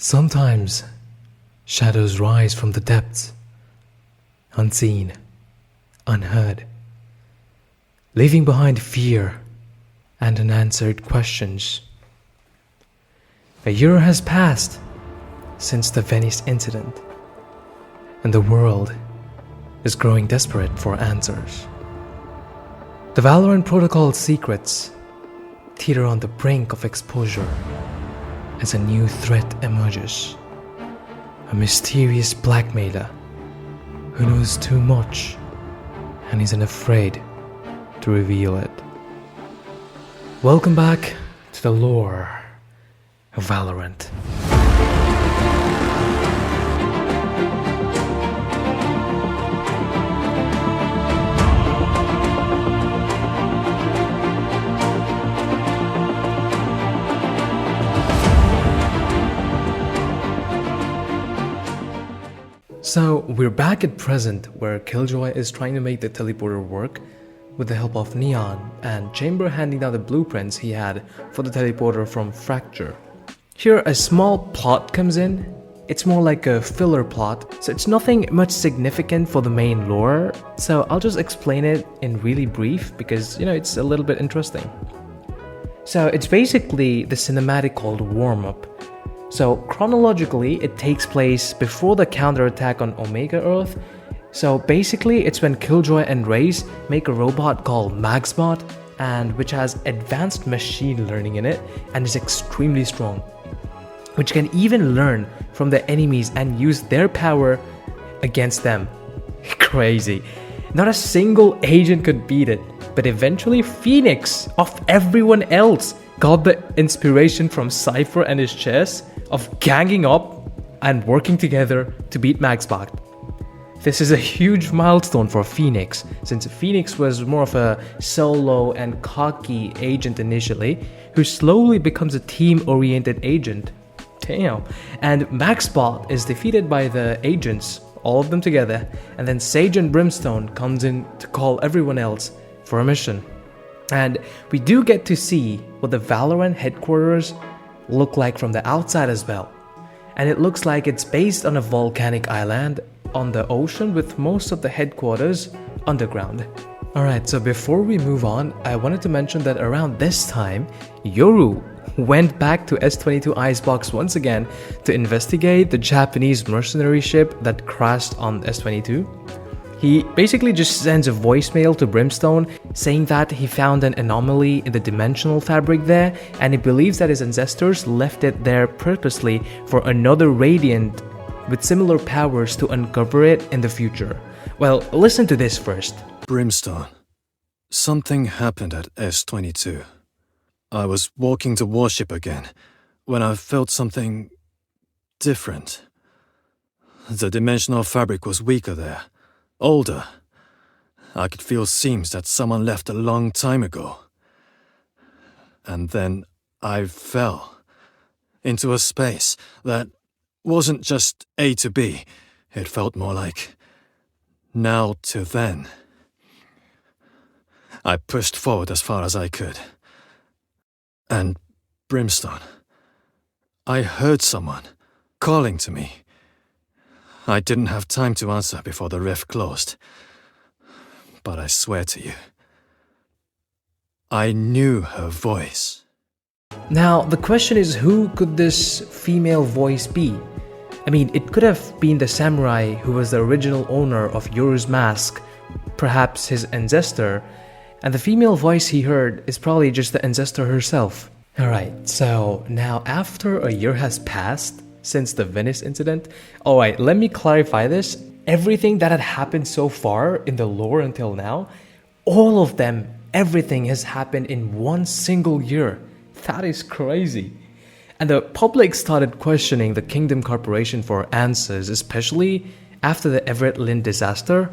Sometimes shadows rise from the depths, unseen, unheard, leaving behind fear and unanswered questions. A year has passed since the Venice incident, and the world is growing desperate for answers. The Valorant protocol's secrets teeter on the brink of exposure as a new threat emerges. A mysterious blackmailer who knows too much and isn't afraid to reveal it. Welcome back to the lore of Valorant. So we're back at present, where Killjoy is trying to make the teleporter work with the help of Neon, and Chamber handing down the blueprints he had for the teleporter from Fracture. Here a small plot comes in. It's more like a filler plot, so it's nothing much significant for the main lore, so I'll just explain it in really brief because, it's a little bit interesting. So it's basically the cinematic called Warm Up. So chronologically, it takes place before the counterattack on Omega Earth. So basically, it's when Killjoy and Raze make a robot called Maxbot, and which has advanced machine learning in it and is extremely strong, which can even learn from the enemies and use their power against them. Crazy. Not a single agent could beat it, but eventually Phoenix, of everyone else, got the inspiration from Cypher and his chess of ganging up and working together to beat Maxbot. This is a huge milestone for Phoenix, since Phoenix was more of a solo and cocky agent initially, who slowly becomes a team-oriented agent. Damn. And Maxbot is defeated by the agents, all of them together, and then Sage and Brimstone comes in to call everyone else for a mission. And we do get to see what the Valorant headquarters look like from the outside as well. And it looks like it's based on a volcanic island on the ocean with most of the headquarters underground. Alright, so before we move on, I wanted to mention that around this time, Yoru went back to S-22 Icebox once again to investigate the Japanese mercenary ship that crashed on S-22. He basically just sends a voicemail to Brimstone saying that he found an anomaly in the dimensional fabric there, and he believes that his ancestors left it there purposely for another Radiant with similar powers to uncover it in the future. Well, listen to this first. Brimstone. Something happened at S-22. I was walking to warship again when I felt something different. The dimensional fabric was weaker there. Older. I could feel seams that someone left a long time ago. And then I fell into a space that wasn't just A to B. It felt more like now to then. I pushed forward as far as I could. And Brimstone. I heard someone calling to me. I didn't have time to answer before the rift closed. But I swear to you, I knew her voice. Now, the question is, who could this female voice be? I mean, it could have been the samurai who was the original owner of Yoru's mask, perhaps his ancestor, and the female voice he heard is probably just the ancestor herself. Alright, so now after a year has passed since the Venice incident, alright, let me clarify this. Everything that had happened so far in the lore until now, all of them, everything has happened in one single year. That is crazy. And the public started questioning the Kingdom Corporation for answers, especially after the Everett Linde disaster.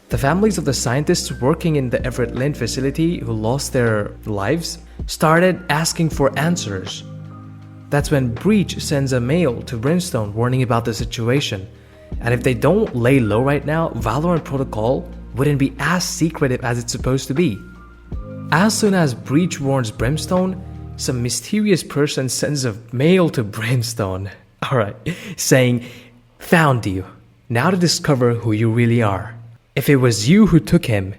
The families of the scientists working in the Everett Linde facility who lost their lives started asking for answers. That's when Breach sends a mail to Brimstone warning about the situation. And if they don't lay low right now, Valorant Protocol wouldn't be as secretive as it's supposed to be. As soon as Breach warns Brimstone, some mysterious person sends a mail to Brimstone. Alright, saying, "Found you. Now to discover who you really are. If it was you who took him,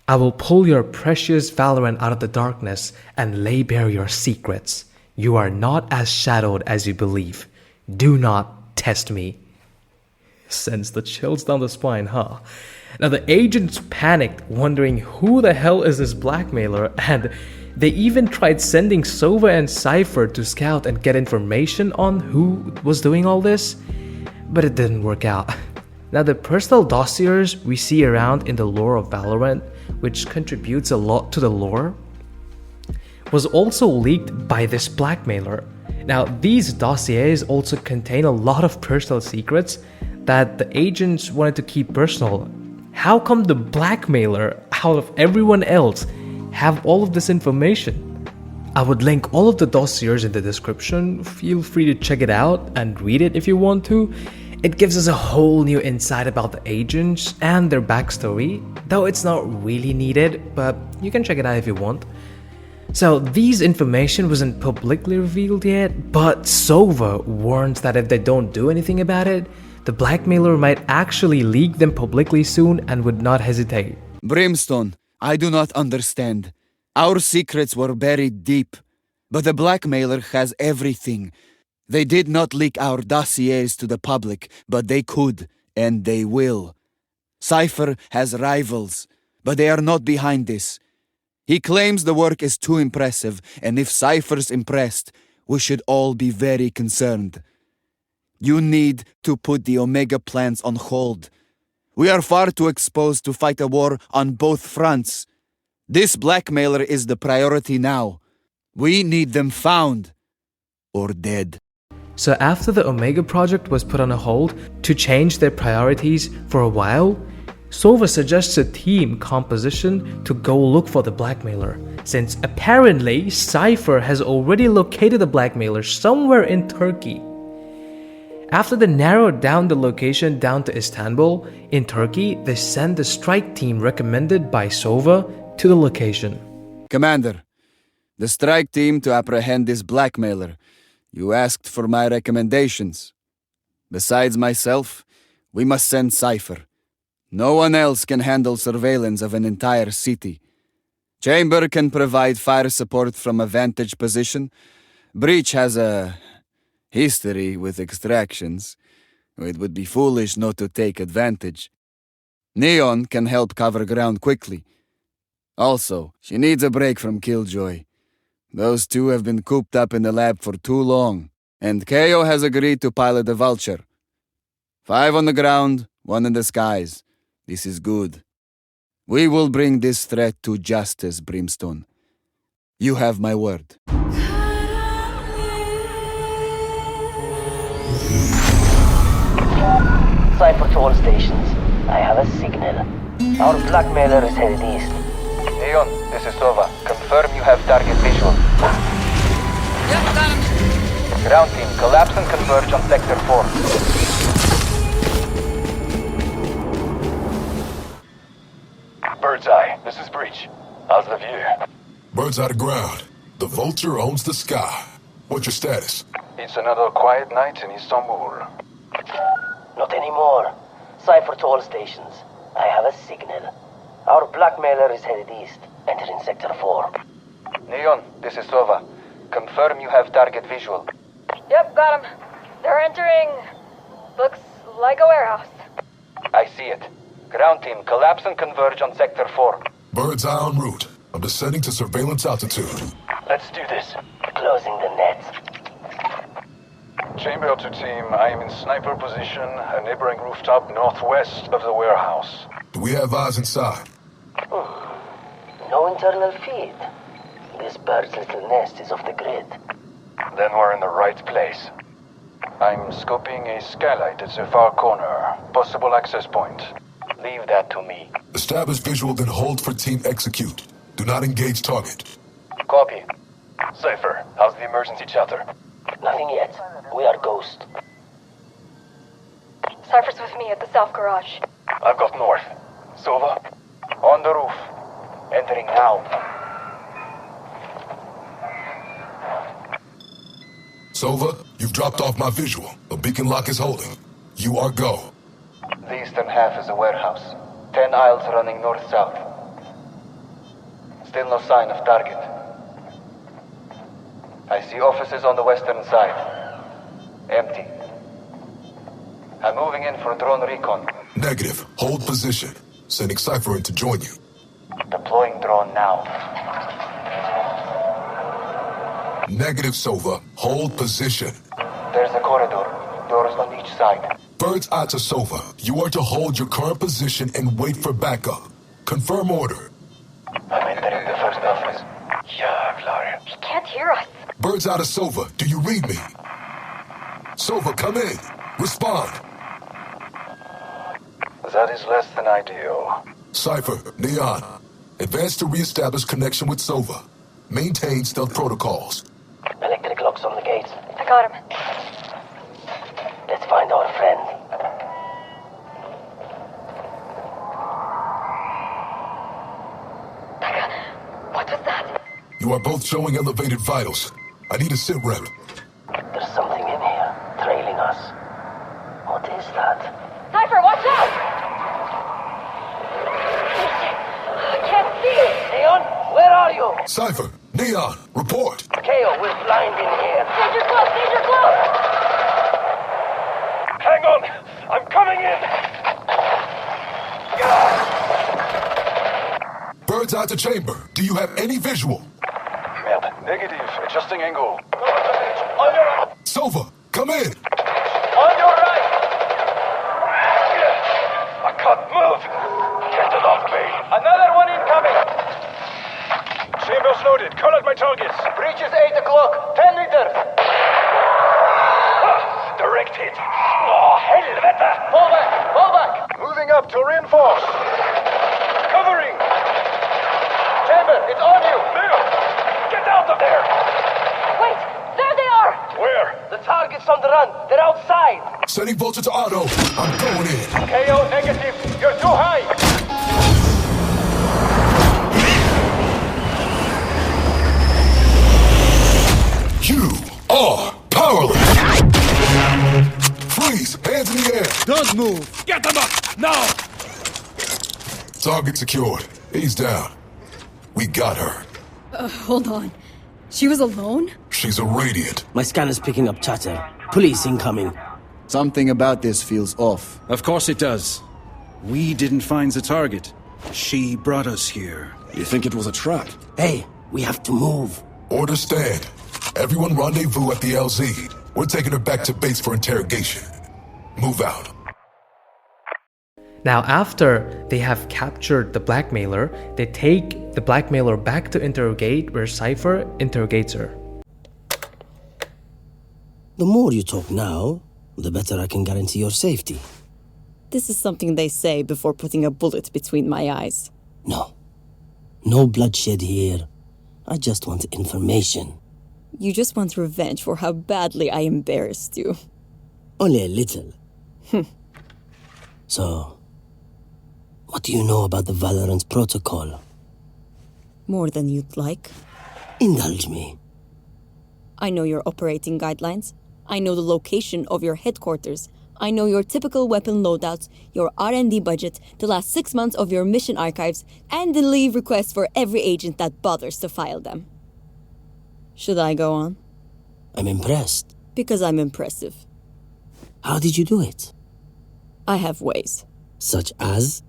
I will pull your precious Valorant out of the darkness and lay bare your secrets. You are not as shadowed as you believe. Do not test me." Sends the chills down the spine, huh? Now the agents panicked, wondering who the hell is this blackmailer, and they even tried sending Sova and Cypher to scout and get information on who was doing all this, but it didn't work out. Now the personal dossiers we see around in the lore of Valorant, which contributes a lot to the lore, was also leaked by this blackmailer. Now these dossiers also contain a lot of personal secrets that the agents wanted to keep personal. How come the blackmailer, out of everyone else, have all of this information? I would link all of the dossiers in the description. Feel free to check it out and read it if you want to. It gives us a whole new insight about the agents and their backstory, though it's not really needed, but you can check it out if you want. So these information wasn't publicly revealed yet, but Sova warns that if they don't do anything about it, the blackmailer might actually leak them publicly soon and would not hesitate. Brimstone, I do not understand. Our secrets were buried deep, but the blackmailer has everything. They did not leak our dossiers to the public, but they could, and they will. Cypher has rivals, but they are not behind this. He claims the work is too impressive, and if Cypher's impressed, we should all be very concerned. You need to put the Omega plans on hold. We are far too exposed to fight a war on both fronts. This blackmailer is the priority now. We need them found or dead. So after the Omega project was put on a hold to change their priorities for a while, Sova suggests a team composition to go look for the blackmailer, since apparently Cypher has already located the blackmailer somewhere in Turkey. After they narrowed down the location down to Istanbul, in Turkey, they send the strike team recommended by Sova to the location. Commander, the strike team to apprehend this blackmailer. You asked for my recommendations. Besides myself, we must send Cypher. No one else can handle surveillance of an entire city. Chamber can provide fire support from a vantage position. Breach has a history with extractions. It would be foolish not to take advantage. Neon can help cover ground quickly. Also, she needs a break from Killjoy. Those two have been cooped up in the lab for too long, and OIKYO has agreed to pilot the Vulture. 5 on the ground, 1 in the skies. This is good. We will bring this threat to justice, Brimstone. You have my word. Cypher to all stations. I have a signal. Our blackmailer is headed east. Neon, this is Sova. Confirm you have target visual. Yep, got him. Ground team, collapse and converge on Sector 4. Birdseye, this is Breach. How's the view? Bird's eye to ground. The Vulture owns the sky. What's your status? It's another quiet night in Istanbul. Not anymore. Cypher to all stations. I have a signal. Our blackmailer is headed east, entering Sector 4. Neon, this is Sova. Confirm you have target visual. Yep, got him. They're entering... looks like a warehouse. I see it. Ground team, collapse and converge on Sector 4. Bird's eye en route. I'm descending to surveillance altitude. Let's do this. Closing the net. Chamber to team, I am in sniper position, a neighboring rooftop northwest of the warehouse. Do we have eyes inside? No internal feed. This bird's little nest is off the grid. Then we're in the right place. I'm scoping a skylight at the far corner. Possible access point. Leave that to me. Establish visual, then hold for team execute. Do not engage target. Copy. Cypher, how's the emergency chatter? Nothing yet. We are ghost. Cypher's with me at the south garage. I've got north. Sova? On the roof. Entering now. Sova, you've dropped off my visual. A beacon lock is holding. You are go. The eastern half is a warehouse. 10 aisles running north-south. Still no sign of target. I see offices on the western side. Empty. I'm moving in for drone recon. Negative. Hold position. Sending Cypher in to join you. Deploying drone now. Negative, Sova. Hold position. There's a corridor. Doors on each side. Bird's eye to Sova. You are to hold your current position and wait for backup. Confirm order. I'm entering the first office. Jävlar. He can't hear us. Bird's eye to Sova. Do you read me? Sova, come in. Respond. That is less than ideal. Cypher, Neon. Advance to reestablish connection with Sova. Maintain stealth protocols. Electric locks on the gates. I got him. Let's find our friend. What was that? You are both showing elevated vitals. I need a sit rep. There's something in here, trailing us. What is that? Cypher, watch out! I can't see. Leon, where are you? Cypher, Neon, report. KO, we're blind in here. Danger close, danger close! Hang on! I'm coming in! Bird's eye to chamber. Do you have any visual? Merde. Negative. Adjusting angle. On your right! Sova, come in. On your right! I can't move! Get it off me! Another one incoming! Chambers loaded. Call out my targets. Breach is 8 o'clock. 10 meters! Direct hit. Oh, helvete! Fall back! Fall back! Moving up to reinforce. Covering! Chamber, it's on you! Leo! Get out of there! Wait, there they are! Where? The target's on the run. They're outside. Setting vulture to auto. I'm going in. KO negative. You're too high! You are powerless. Freeze. Hands in the air. Don't move! Get them up! Now! Target secured. He's down. We got her. Hold on. She was alone? She's a Radiant. My scanner's picking up chatter. Police incoming. Something about this feels off. Of course it does. We didn't find the target. She brought us here. You think it was a trap? Hey, we have to move. Order stand. Everyone rendezvous at the LZ. We're taking her back to base for interrogation. Move out. Now, after they have captured the Blackmailer, they take the Blackmailer back to interrogate, where Cypher interrogates her. The more you talk now, the better I can guarantee your safety. This is something they say before putting a bullet between my eyes. No. No bloodshed here. I just want information. You just want revenge for how badly I embarrassed you. Only a little. So, what do you know about the Valorant protocol? More than you'd like. Indulge me. I know your operating guidelines. I know the location of your headquarters. I know your typical weapon loadouts, your R&D budget, the last 6 months of your mission archives, and the leave requests for every agent that bothers to file them. Should I go on? I'm impressed. Because I'm impressive. How did you do it? I have ways. Such as?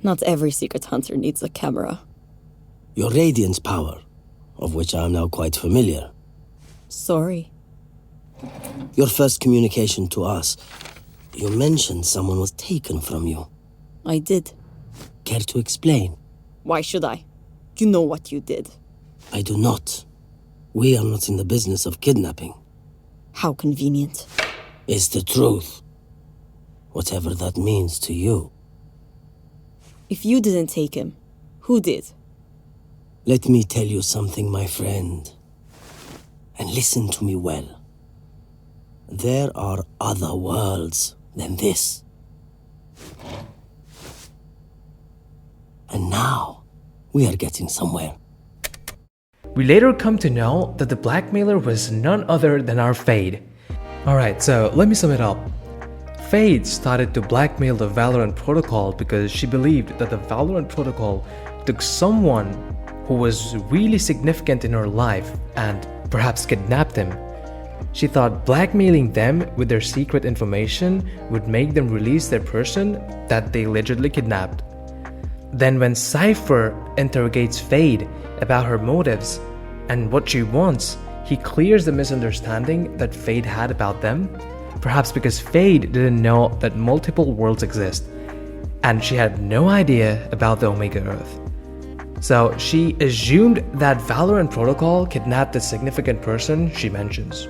Not every secret hunter needs a camera. Your radiance power, of which I am now quite familiar. Sorry. Your first communication to us, you mentioned someone was taken from you. I did. Care to explain? Why should I? You know what you did. I do not. We are not in the business of kidnapping. How convenient. It's the truth. Whatever that means to you. If you didn't take him, who did? Let me tell you something, my friend. And listen to me well. There are other worlds than this. And now, we are getting somewhere. We later come to know that the blackmailer was none other than our Fade. Alright, so let me sum it up. Fade started to blackmail the Valorant protocol because she believed that the Valorant protocol took someone who was really significant in her life and perhaps kidnapped him. She thought blackmailing them with their secret information would make them release their person that they allegedly kidnapped. Then when Cypher interrogates Fade about her motives and what she wants, he clears the misunderstanding that Fade had about them, perhaps because Fade didn't know that multiple worlds exist, and she had no idea about the Omega Earth. So she assumed that Valorant protocol kidnapped a significant person she mentions.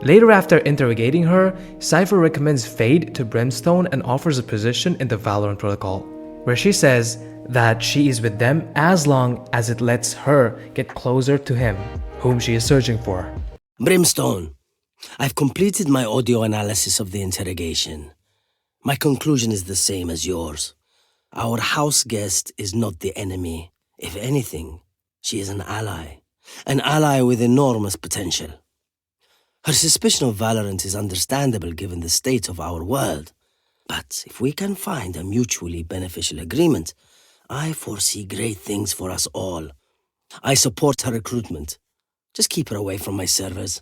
Later, after interrogating her, Cypher recommends Fade to Brimstone and offers a position in the Valorant protocol, where she says that she is with them as long as it lets her get closer to him, whom she is searching for. Brimstone, I've completed my audio analysis of the interrogation. My conclusion is the same as yours. Our house guest is not the enemy. If anything, she is an ally with enormous potential. Her suspicion of Valorant is understandable given the state of our world. But if we can find a mutually beneficial agreement, I foresee great things for us all. I support her recruitment. Just keep her away from my servers.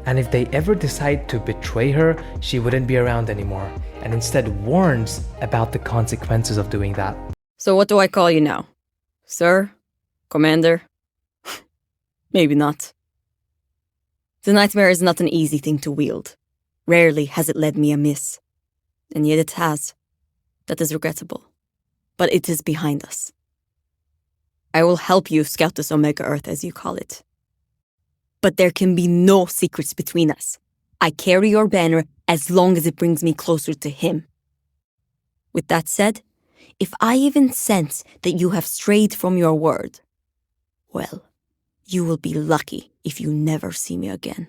And if they ever decide to betray her, she wouldn't be around anymore, and instead warns about the consequences of doing that. So what do I call you now? Sir? Commander? Maybe not. The nightmare is not an easy thing to wield. Rarely has it led me amiss. And yet it has. That is regrettable. But it is behind us. I will help you scout this Omega Earth, as you call it. But there can be no secrets between us. I carry your banner as long as it brings me closer to him. With that said, if I even sense that you have strayed from your word, well, you will be lucky if you never see me again.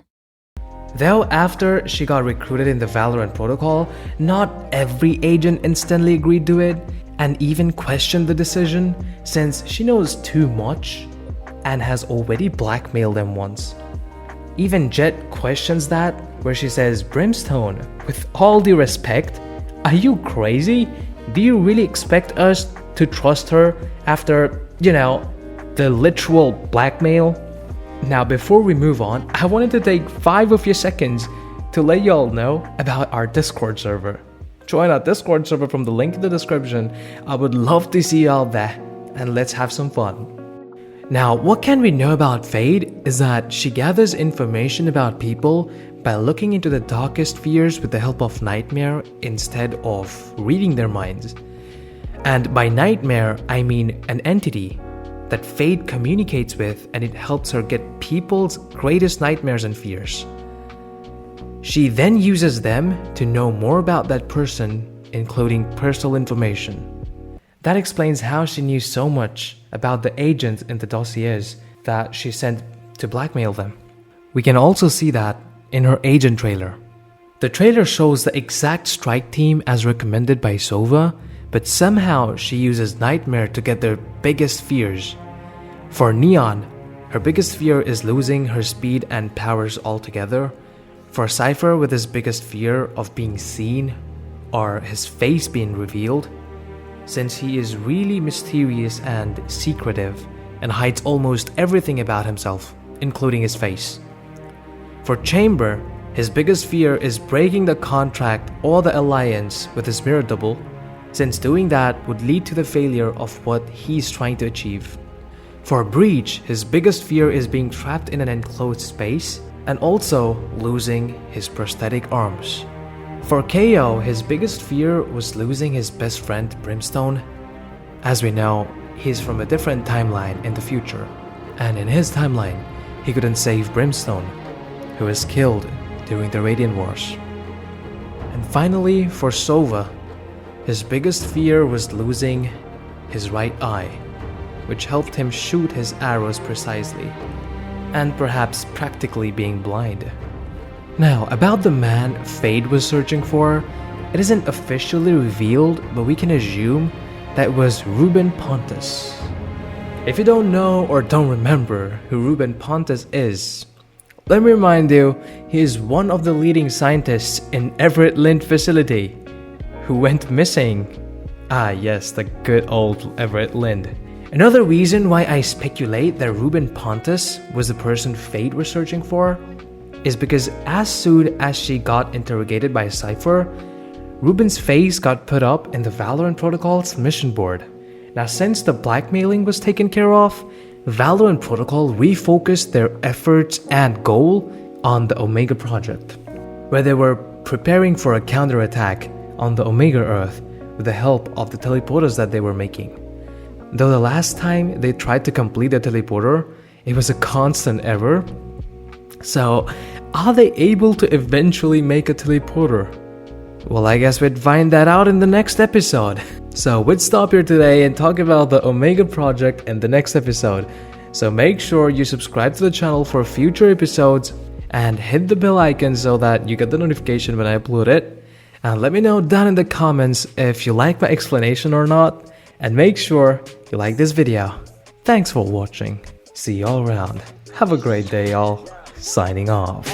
Though after she got recruited in the Valorant protocol, not every agent instantly agreed to it and even questioned the decision, since she knows too much and has already blackmailed them once. Even Jet questions that, where she says, "Brimstone, with all due respect, are you crazy? Do you really expect us to trust her after, the literal blackmail?" Now, before we move on, I wanted to take 5 of your seconds to let y'all know about our Discord server. Join our Discord server from the link in the description. I would love to see y'all there, and let's have some fun. Now, what can we know about Fade is that she gathers information about people by looking into the darkest fears with the help of Nightmare instead of reading their minds. And by Nightmare, I mean an entity that Fade communicates with, and it helps her get people's greatest nightmares and fears. She then uses them to know more about that person, including personal information. That explains how she knew so much about the agents in the dossiers that she sent to blackmail them. We can also see that in her agent trailer. The trailer shows the exact strike team as recommended by Sova, but somehow she uses Nightmare to get their biggest fears. For Neon, her biggest fear is losing her speed and powers altogether. For Cypher, with his biggest fear of being seen or his face being revealed, since he is really mysterious and secretive and hides almost everything about himself, including his face. For Chamber, his biggest fear is breaking the contract or the alliance with his mirror double, since doing that would lead to the failure of what he's trying to achieve. For Breach, his biggest fear is being trapped in an enclosed space and also losing his prosthetic arms. For KO, his biggest fear was losing his best friend Brimstone. As we know, he's from a different timeline in the future, and in his timeline, he couldn't save Brimstone, who was killed during the Radiant Wars. And finally, for Sova, his biggest fear was losing his right eye, which helped him shoot his arrows precisely, and perhaps practically being blind. Now, about the man Fade was searching for, it isn't officially revealed, but we can assume that it was Ruben Pontus. If you don't know or don't remember who Ruben Pontes is, let me remind you, he is one of the leading scientists in Everett Linde facility who went missing. Ah yes, the good old Everett Linde. Another reason why I speculate that Ruben Pontes was the person Fate was searching for is because as soon as she got interrogated by Cypher, Ruben's face got put up in the Valorant Protocol's mission board. Now since the blackmailing was taken care of, Valorant Protocol refocused their efforts and goal on the Omega project, where they were preparing for a counterattack on the Omega Earth with the help of the teleporters that they were making. Though the last time they tried to complete the teleporter, it was a constant error. So, are they able to eventually make a teleporter? Well, I guess we'd find that out in the next episode. So we'd stop here today and talk about the Omega project in the next episode. So make sure you subscribe to the channel for future episodes and hit the bell icon so that you get the notification when I upload it. And let me know down in the comments if you like my explanation or not. And make sure you like this video. Thanks for watching. See you all around. Have a great day, y'all. Signing off.